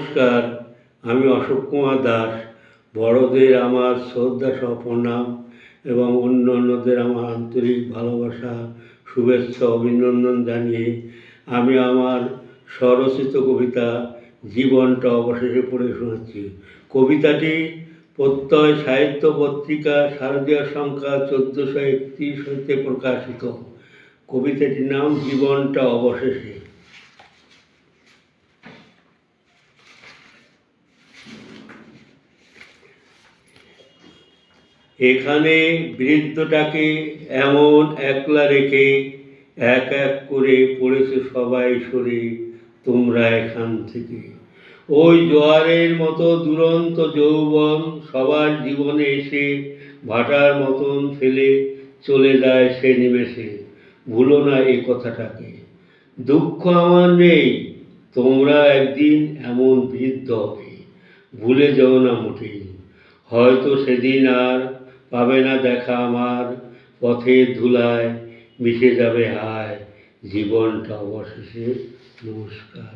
নমস্কার, আমি অশোক কুমার দাস। বড়দের আমার শ্রদ্ধা সহ প্রণাম এবং অন্যান্যদের আমার আন্তরিক ভালোবাসা, শুভেচ্ছা, অভিনন্দন জানিয়ে আমি আমার স্বরচিত কবিতা জীবনটা অবশেষে পড়ে শোনাচ্ছি। কবিতাটি প্রত্যয় সাহিত্য পত্রিকা শারদীয় সংখ্যা 1431 হতে প্রকাশিত। কবিতাটির নাম জীবনটা অবশেষে। এখানে বৃদ্ধটাকে এমন একলা রেখে এক এক করে পড়েছে সবাই সরে তোমরা এখান থেকে। ওই জোয়ারের মতো দুরন্ত যৌবন সবার জীবনে এসে ভাটার মতন ফেলে চলে যায় সে নিমেষে। ভুলো না এই কথাটাকে। দুঃখ আমার নেই, তোমরা একদিন এমন বৃদ্ধ হবে, ভুলে যেও না মোটেই। হয়তো সেদিন আর পাবে না দেখা আমার, পথের ধুলায় মিশে যাবে হায় জীবনটা অবশেষে। নমস্কার।